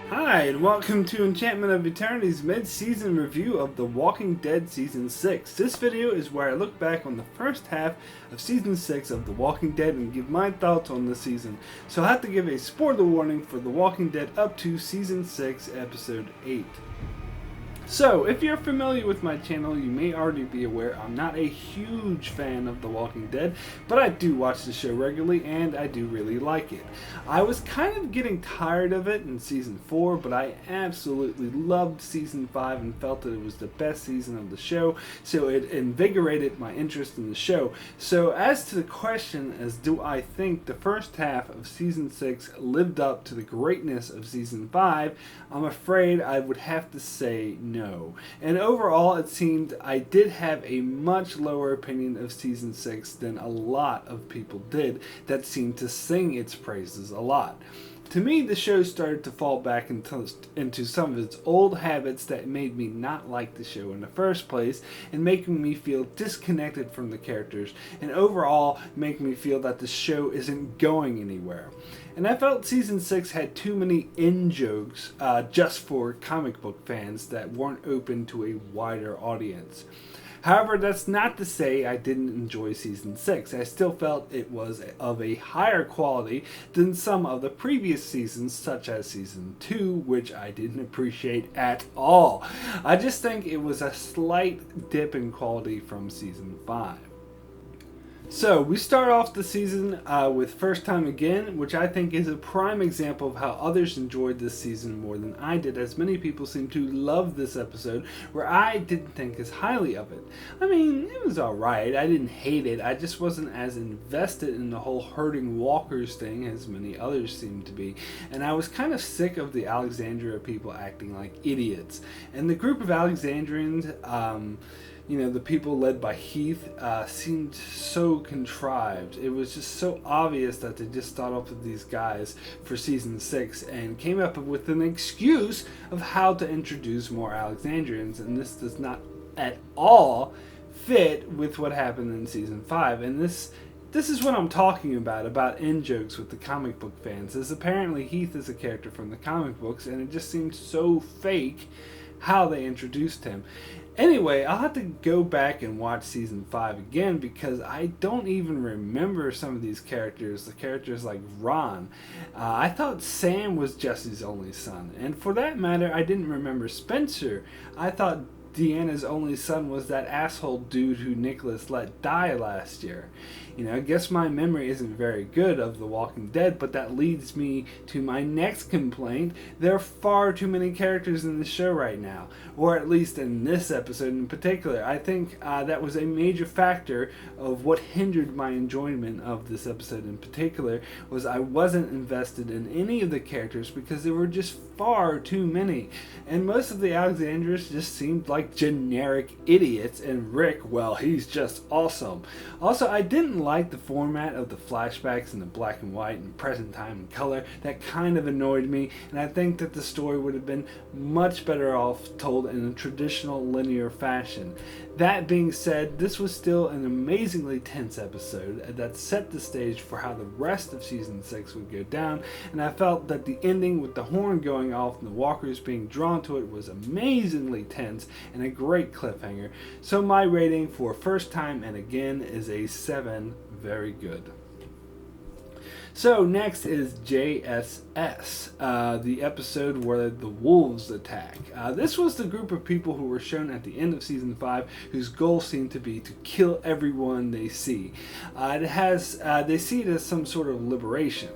Hi, and welcome to Enchantment of Eternity's mid-season review of The Walking Dead Season 6. This video is where I look back on the first half of Season 6 of The Walking Dead and give my thoughts on the season. So I have to give a spoiler warning for The Walking Dead up to Season 6, Episode 8. So, if you're familiar with my channel, you may already be aware I'm not a huge fan of The Walking Dead, but I do watch the show regularly and I do really like it. I was kind of getting tired of it in Season 4, but I absolutely loved Season 5 and felt that it was the best season of the show, so it invigorated my interest in the show. So, as to the question as do I think the first half of Season 6 lived up to the greatness of Season 5, I'm afraid I would have to say no. And overall, it seemed I did have a much lower opinion of Season 6 than a lot of people did that seemed to sing its praises a lot. To me, the show started to fall back into some of its old habits that made me not like the show in the first place, and making me feel disconnected from the characters, and overall make me feel that the show isn't going anywhere. And I felt Season 6 had too many in-jokes just for comic book fans that weren't open to a wider audience. However, that's not to say I didn't enjoy Season 6. I still felt it was of a higher quality than some of the previous seasons, such as Season 2, which I didn't appreciate at all. I just think it was a slight dip in quality from Season 5. So, we start off the season with First Time Again, which I think is a prime example of how others enjoyed this season more than I did, as many people seem to love this episode, where I didn't think as highly of it. I mean, it was alright, I didn't hate it, I just wasn't as invested in the whole herding walkers thing as many others seemed to be, and I was kind of sick of the Alexandria people acting like idiots. And the group of Alexandrians, the people led by Heath seemed so contrived. It was just so obvious that they just thought up of these guys for Season 6 and came up with an excuse of how to introduce more Alexandrians, and this does not at all fit with what happened in Season 5. And this is what I'm talking about in-jokes with the comic book fans, is apparently Heath is a character from the comic books, and it just seemed so fake how they introduced him. Anyway, I'll have to go back and watch Season 5 again because I don't even remember some of these characters, the characters like Ron. I thought Sam was Jesse's only son, and for that matter, I didn't remember Spencer. I thought Deanna's only son was that asshole dude who Nicholas let die last year. I guess my memory isn't very good of The Walking Dead, but that leads me to my next complaint. There are far too many characters in the show right now, or at least in this episode in particular. I think that was a major factor of what hindered my enjoyment of this episode in particular, was I wasn't invested in any of the characters because there were just far too many. And most of the Alexandrians just seemed like generic idiots, and Rick, well, he's just awesome. Also, I didn't like the format of the flashbacks in the black and white and present time and color. That kind of annoyed me, and I think that the story would have been much better off told in a traditional linear fashion. That being said, this was still an amazingly tense episode that set the stage for how the rest of Season 6 would go down, and I felt that the ending with the horn going off and the walkers being drawn to it was amazingly tense and a great cliffhanger. So my rating for First Time and Again is a 7. Very good. So next is JSS, the episode where the wolves attack. This was the group of people who were shown at the end of Season 5 whose goal seemed to be to kill everyone they see. They see it as some sort of liberation.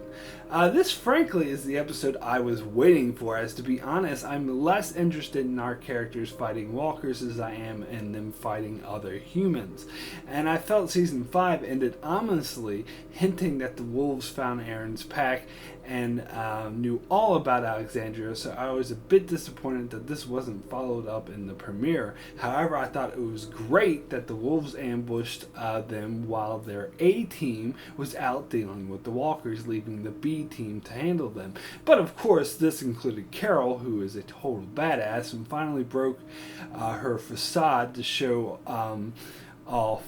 This frankly is the episode I was waiting for, as to be honest, I'm less interested in our characters fighting walkers as I am in them fighting other humans. And I felt Season 5 ended ominously, hinting that the wolves found Aaron's pack and knew all about Alexandria, so I was a bit disappointed that this wasn't followed up in the premiere. However, I thought it was great that the wolves ambushed them while their A team was out dealing with the walkers, leaving the B team to handle them. But of course, this included Carol, who is a total badass and finally broke her facade to show off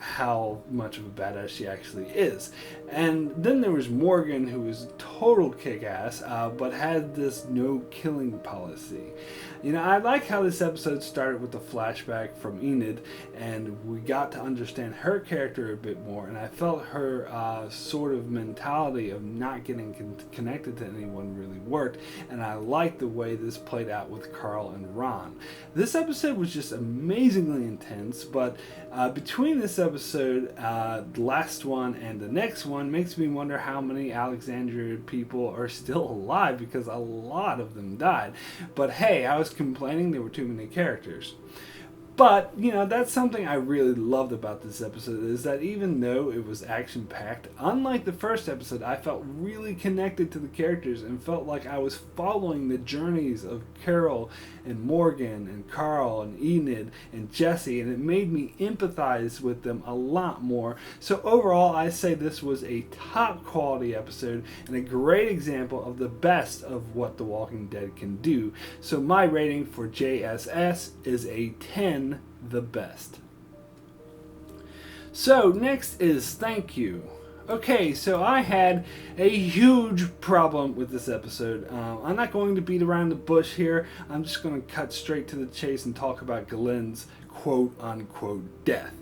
how much of a badass she actually is. And then there was Morgan, who was total kick-ass, but had this no-killing policy. You know, I like how this episode started with a flashback from Enid, and we got to understand her character a bit more, and I felt her sort of mentality of not getting connected to anyone really worked, and I liked the way this played out with Carl and Ron. This episode was just amazingly intense, but between this episode, the last one, and the next one makes me wonder how many Alexandria people are still alive, because a lot of them died. But hey, I was complaining there were too many characters. But, you know, that's something I really loved about this episode, is that even though it was action-packed, unlike the first episode, I felt really connected to the characters and felt like I was following the journeys of Carol and Morgan and Carl and Enid and Jesse, and it made me empathize with them a lot more. So overall, I say this was a top-quality episode and a great example of the best of what The Walking Dead can do. So my rating for JSS is a 10. The best. So next is thank you. Okay, so I had a huge problem with this episode. I'm not going to beat around the bush here. I'm just going to cut straight to the chase and talk about Glenn's quote-unquote death.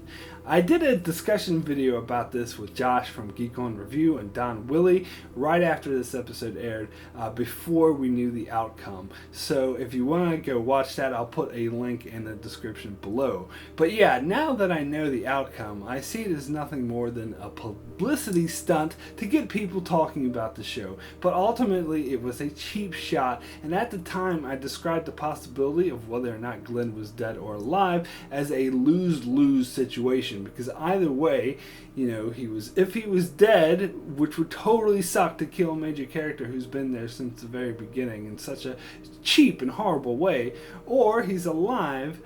I did a discussion video about this with Josh from Geek on Review and Don Willie right after this episode aired, before we knew the outcome. So if you want to go watch that, I'll put a link in the description below. But yeah, now that I know the outcome, I see it as nothing more than a publicity stunt to get people talking about the show. But ultimately, it was a cheap shot, and at the time, I described the possibility of whether or not Glenn was dead or alive as a lose-lose situation. Because either way, you know, if he was dead, which would totally suck to kill a major character who's been there since the very beginning in such a cheap and horrible way, or he's alive,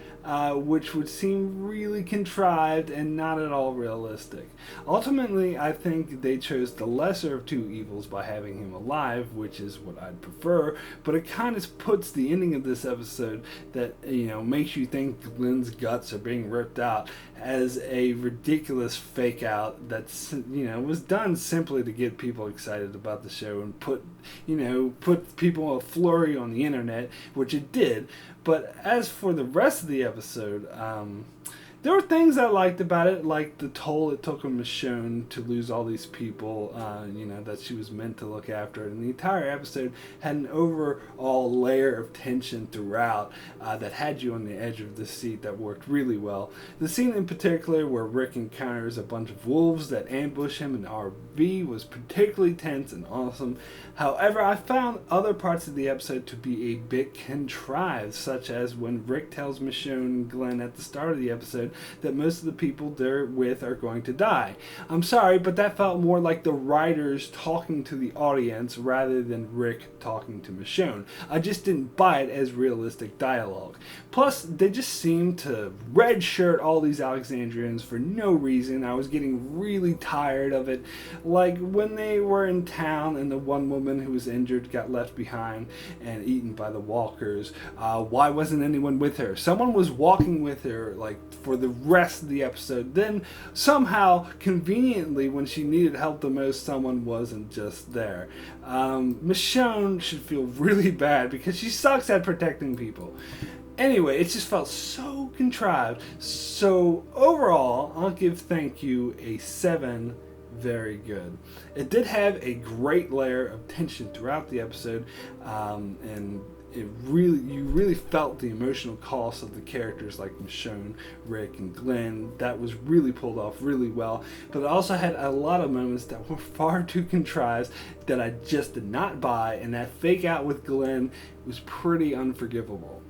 which would seem really contrived and not at all realistic. Ultimately, I think they chose the lesser of two evils by having him alive, which is what I'd prefer, but it kind of puts the ending of this episode that, you know, makes you think Glenn's guts are being ripped out as a ridiculous fake out that's, you know, was done simply to get people excited about the show and put people a flurry on the internet, which it did. But as for the rest of the episode, there were things I liked about it, like the toll it took on Michonne to lose all these people, that she was meant to look after. And the entire episode had an overall layer of tension throughout that had you on the edge of the seat that worked really well. The scene in particular where Rick encounters a bunch of wolves that ambush him in the RV was particularly tense and awesome. However, I found other parts of the episode to be a bit contrived, such as when Rick tells Michonne and Glenn at the start of the episode that most of the people they're with are going to die. I'm sorry, but that felt more like the writers talking to the audience rather than Rick talking to Michonne. I just didn't buy it as realistic dialogue. Plus, they just seemed to redshirt all these Alexandrians for no reason. I was getting really tired of it. Like when they were in town and the one woman who was injured got left behind and eaten by the walkers. Why wasn't anyone with her? Someone was walking with her like for the rest of the episode. Then somehow, conveniently, when she needed help the most, someone wasn't just there. Michonne should feel really bad because she sucks at protecting people. Anyway, it just felt so contrived. So overall, I'll give Thank You a 7. Very good. It did have a great layer of tension throughout the episode, and you really felt the emotional cost of the characters like Michonne, Rick, and Glenn. That was really pulled off really well. But it also had a lot of moments that were far too contrived that I just did not buy, and that fake out with Glenn was pretty unforgivable.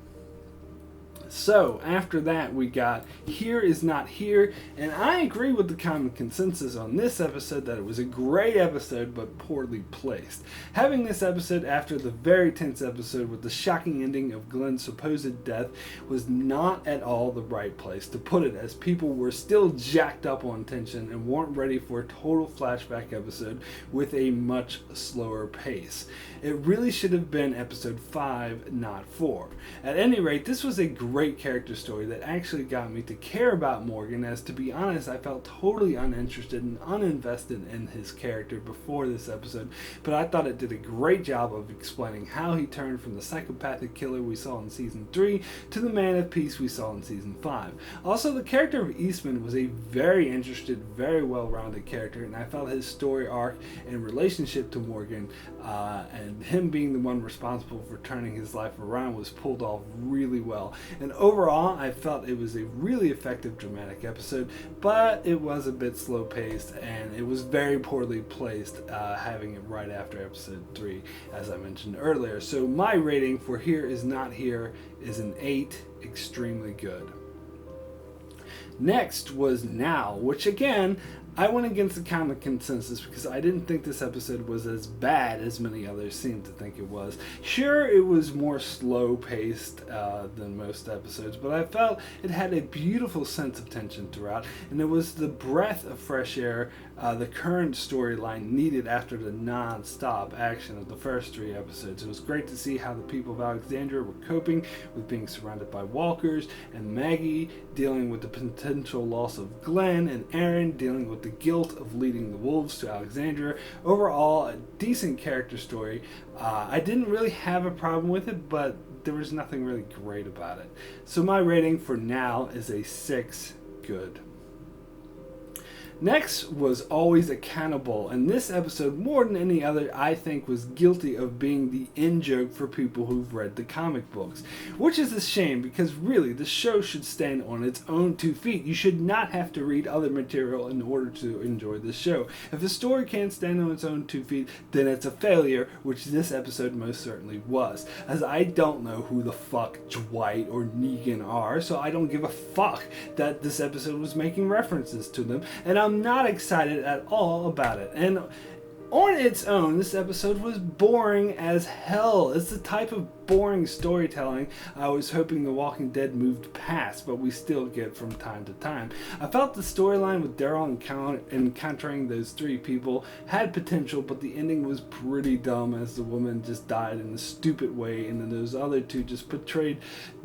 So, after that, we got Here Is Not Here, and I agree with the common consensus on this episode that it was a great episode, but poorly placed. Having this episode after the very tense episode with the shocking ending of Glenn's supposed death was not at all the right place to put it, as people were still jacked up on tension and weren't ready for a total flashback episode with a much slower pace. It really should have been episode 5, not 4. At any rate, this was a great character story that actually got me to care about Morgan, as to be honest, I felt totally uninterested and uninvested in his character before this episode, but I thought it did a great job of explaining how he turned from the psychopathic killer we saw in season 3 to the man of peace we saw in season 5. Also, the character of Eastman was a very interested, very well-rounded character, and I felt his story arc and relationship to Morgan and him being the one responsible for turning his life around was pulled off really well. And overall, I felt it was a really effective dramatic episode, but it was a bit slow-paced and it was very poorly placed, having it right after episode 3, as I mentioned earlier. So my rating for Here Is Not Here is an 8, extremely good. Next was Now, which again, I went against the comic consensus because I didn't think this episode was as bad as many others seemed to think it was. Sure, it was more slow-paced than most episodes, but I felt it had a beautiful sense of tension throughout, and it was the breath of fresh air the current storyline needed after the non-stop action of the first 3 episodes. It was great to see how the people of Alexandria were coping with being surrounded by walkers, and Maggie dealing with the potential loss of Glenn, and Aaron dealing with the guilt of leading the wolves to Alexandria. Overall, a decent character story. I didn't really have a problem with it, but there was nothing really great about it. So my rating for Now is a 6, good. Next was Always Accountable, and this episode, more than any other, I think was guilty of being the in-joke for people who've read the comic books. Which is a shame, because really, the show should stand on its own 2 feet. You should not have to read other material in order to enjoy the show. If a story can't stand on its own 2 feet, then it's a failure, which this episode most certainly was. As I don't know who the fuck Dwight or Negan are, so I don't give a fuck that this episode was making references to them, and I'm not excited at all about it. And on its own, this episode was boring as hell. It's the type of boring storytelling I was hoping The Walking Dead moved past, but we still get from time to time. I felt the storyline with Daryl encountering those 3 people had potential, but the ending was pretty dumb, as the woman just died in a stupid way, and then those other 2 just portrayed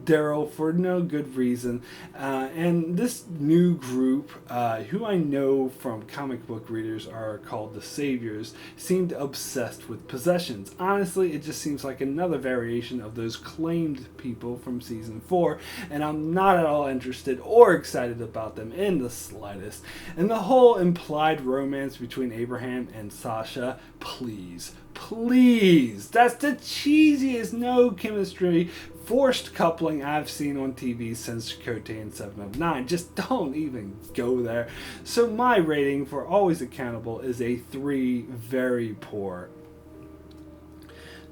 Daryl for no good reason. And this new group, who I know from comic book readers are called the Saviors, seemed obsessed with possessions. Honestly, it just seems like another variation of those claimed people from season 4, and I'm not at all interested or excited about them in the slightest. And the whole implied romance between Abraham and Sasha, please, that's the cheesiest no chemistry forced coupling I've seen on TV since Chakotay and 7 of 9. Just don't even go there. So my rating for Always Accountable is a 3, very poor.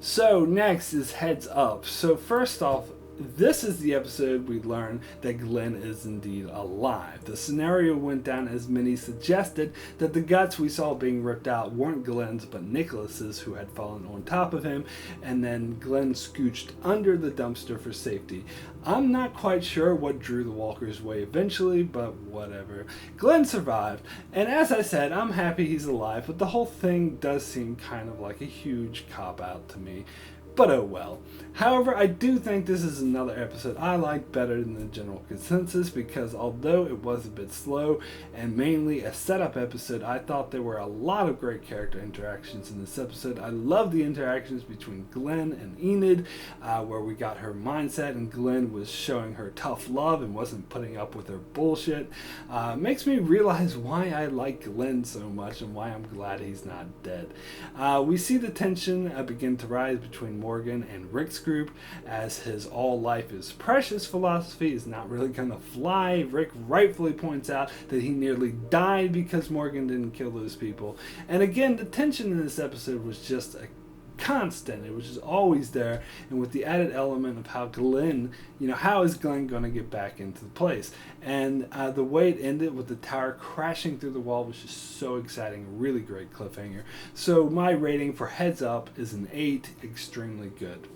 So next is Heads Up. So first off, this is the episode we learn that Glenn is indeed alive. The scenario went down as many suggested, that the guts we saw being ripped out weren't Glenn's but Nicholas's, who had fallen on top of him, and then Glenn scooched under the dumpster for safety. I'm not quite sure what drew the walkers away eventually, but whatever. Glenn survived, and as I said, I'm happy he's alive, but the whole thing does seem kind of like a huge cop-out to me. But oh well. However, I do think this is another episode I like better than the general consensus, because although it was a bit slow and mainly a setup episode, I thought there were a lot of great character interactions in this episode. I love the interactions between Glenn and Enid, where we got her mindset and Glenn was showing her tough love and wasn't putting up with her bullshit. Makes me realize why I like Glenn so much and why I'm glad he's not dead. We see the tension begin to rise between Morgan and Rick's group, as his all life is precious philosophy is not really gonna fly. Rick rightfully points out that he nearly died because Morgan didn't kill those people. And again, the tension in this episode was just a constant. It was just always there, and with the added element of how Glenn, how is Glenn going to get back into the place? And the way it ended with the tower crashing through the wall was just so exciting. Really great cliffhanger. So my rating for Heads Up is an 8, extremely good.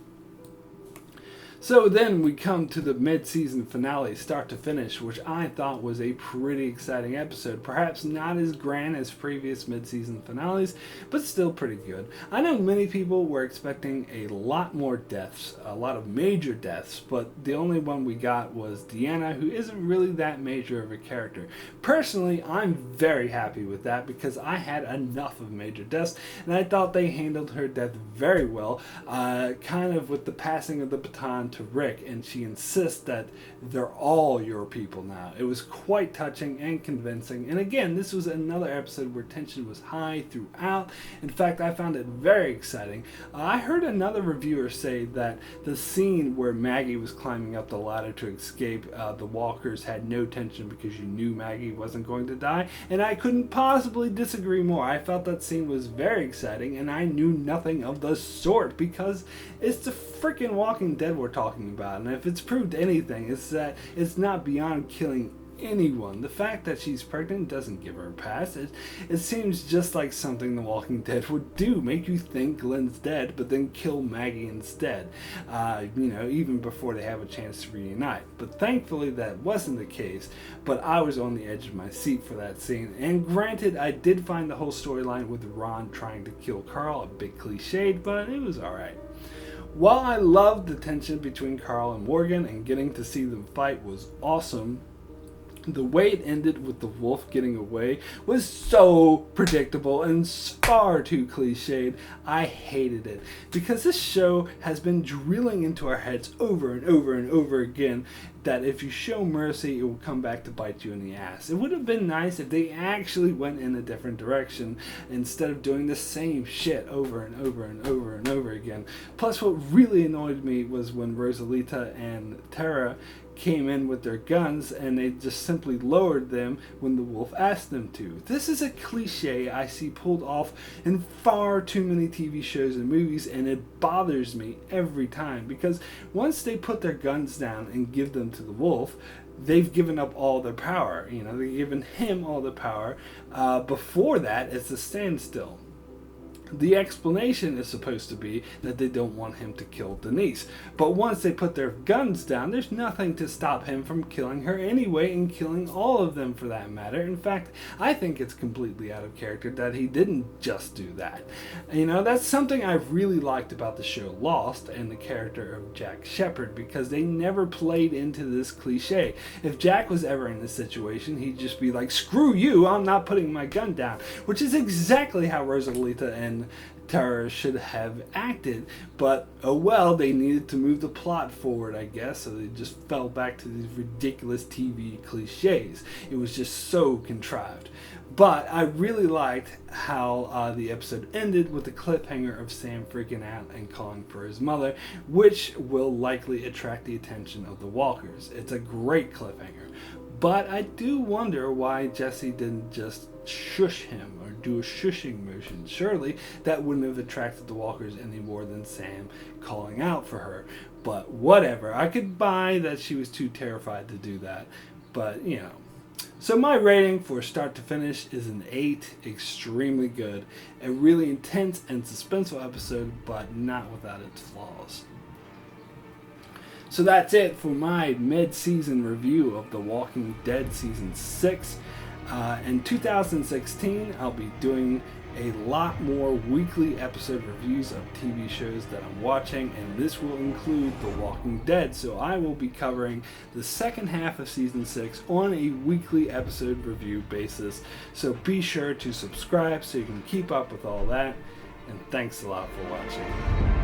So then we come to the mid-season finale, start to finish, which I thought was a pretty exciting episode. Perhaps not as grand as previous mid-season finales, but still pretty good. I know many people were expecting a lot more deaths, a lot of major deaths, but the only one we got was Deanna, who isn't really that major of a character. Personally, I'm very happy with that because I had enough of major deaths, and I thought they handled her death very well, kind of with the passing of the baton to Rick, and she insists that they're all your people now. It was quite touching and convincing, and again, this was another episode where tension was high throughout. In fact, I found it very exciting. I heard another reviewer say that the scene where Maggie was climbing up the ladder to escape the walkers had no tension because you knew Maggie wasn't going to die, and I couldn't possibly disagree more. I felt that scene was very exciting, and I knew nothing of the sort because it's the freaking Walking Dead we're talking about, and if it's proved anything, it's that it's not beyond killing anyone. The fact that she's pregnant doesn't give her a pass. It seems just like something The Walking Dead would do, make you think Glenn's dead, but then kill Maggie instead, even before they have a chance to reunite. But thankfully that wasn't the case, but I was on the edge of my seat for that scene, and granted, I did find the whole storyline with Ron trying to kill Carl a bit cliched, but it was alright. While I loved the tension between Carl and Morgan and getting to see them fight was awesome, the way it ended with the wolf getting away was so predictable and far too cliched. I hated it because this show has been drilling into our heads over and over and over again that if you show mercy, it will come back to bite you in the ass. It would have been nice if they actually went in a different direction instead of doing the same shit over and over and over and over again. Plus, what really annoyed me was when Rosalita and Tara came in with their guns and they just simply lowered them when the wolf asked them to. This is a cliche I see pulled off in far too many TV shows and movies, and it bothers me every time because once they put their guns down and give them to the wolf, they've given up all their power. They've given him all the power. Before that, it's a standstill. The explanation is supposed to be that they don't want him to kill Denise. But once they put their guns down, there's nothing to stop him from killing her anyway, and killing all of them for that matter. In fact, I think it's completely out of character that he didn't just do that. That's something I really liked about the show Lost and the character of Jack Shephard, because they never played into this cliche. If Jack was ever in this situation, he'd just be like, screw you, I'm not putting my gun down, which is exactly how Rosalita and Tara should have acted, but oh well, they needed to move the plot forward, I guess, so they just fell back to these ridiculous TV cliches. It was just so contrived. But I really liked how the episode ended with the cliffhanger of Sam freaking out and calling for his mother, which will likely attract the attention of the walkers. It's a great cliffhanger. But I do wonder why Jesse didn't just shush him or do a shushing motion. Surely that wouldn't have attracted the walkers any more than Sam calling out for her. But whatever. I could buy that she was too terrified to do that. But, So my rating for start to finish is an 8. Extremely good. A really intense and suspenseful episode, but not without its flaws. So that's it for my mid-season review of The Walking Dead Season 6. In 2016, I'll be doing a lot more weekly episode reviews of TV shows that I'm watching, and this will include The Walking Dead. So I will be covering the second half of Season 6 on a weekly episode review basis. So be sure to subscribe so you can keep up with all that, and thanks a lot for watching.